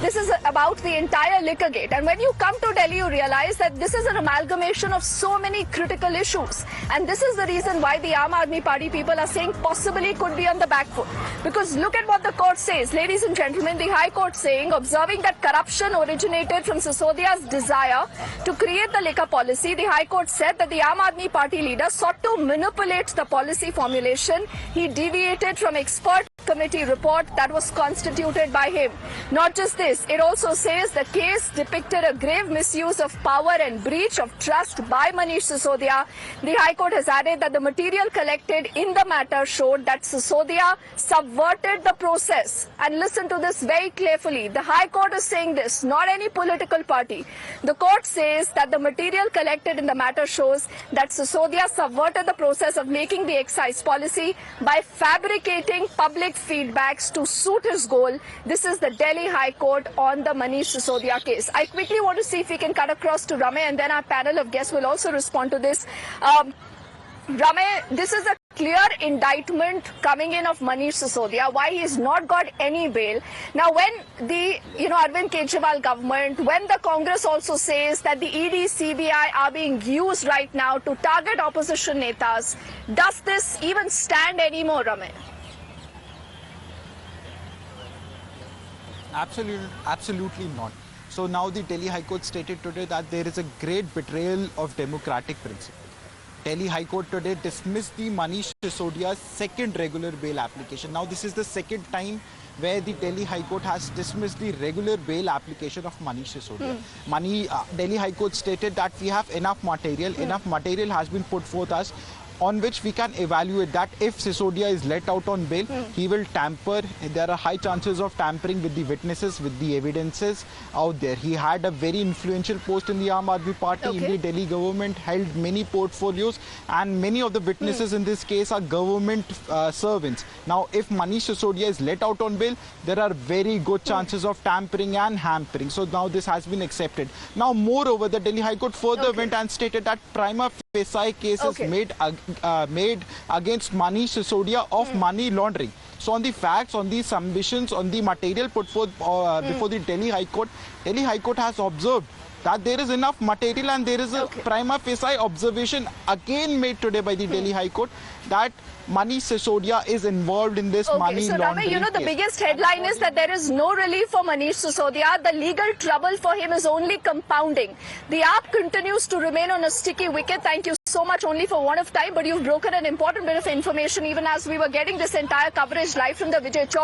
This is about the entire liquor gate, and when you come to Delhi, you realize that this is an amalgamation of so many critical issues, and this is the reason why the Aam Aadmi Party people are saying possibly could be on the back foot. Because look at what the court says, ladies and gentlemen. The High Court saying, observing that corruption originated from Sisodia's desire to create the liquor policy, the High Court said that the Aam Aadmi Party leader sought to manipulate the policy formulation. He deviated from expert committee report that was constituted by him. Not just this, it also says the case depicted a grave misuse of power and breach of trust by Manish Sisodia. The High Court has added that the material collected in the matter showed that Sisodia subverted the process. And listen to this very carefully. The High Court is saying this, not any political party. The court says that the material collected in the matter shows that Sisodia subverted the process of making the excise policy by fabricating public feedbacks to suit his goal. This is the Delhi High Court on the Manish Sisodia case. I quickly want to see if we can cut across to Ramey, and then our panel of guests will also respond to this. Ramey, this is a clear indictment coming in of Manish Sisodia, why he has not got any bail. Now, when the Arvind Kejriwal government, when the Congress also says that the ED, CBI are being used right now to target opposition netas, does this even stand anymore, Ramey? Absolutely not. So now the Delhi High Court stated today that there is a great betrayal of democratic principle. Delhi High Court today dismissed the Manish Sisodia's second regular bail application. Now this is the second time where the Delhi High Court has dismissed the regular bail application of Manish Sisodia. Delhi High Court stated that we have enough material has been put forth us on which we can evaluate that if Sisodia is let out on bail, he will tamper. There are high chances of tampering with the witnesses, with the evidences out there. He had a very influential post in the Aam Aadmi Party, in the Delhi government, held many portfolios, and many of the witnesses in this case are government servants. Now, if Manish Sisodia is let out on bail, there are very good chances of tampering and hampering. So now this has been accepted. Now, moreover, the Delhi High Court further went and stated that prima facie case is made against Manish Sisodia of money laundering. So on the facts, on the submissions, on the material put forth before the Delhi High Court has observed that there is enough material, and there is a prima facie observation again made today by the Delhi High Court that Manish Sisodia is involved in this money laundering case. The biggest headline is that there is no relief for Manish Sisodia. The legal trouble for him is only compounding. The AAP continues to remain on a sticky wicket. Thank you so much, only for want of time, but you've broken an important bit of information even as we were getting this entire coverage live from the Vijay Chowk.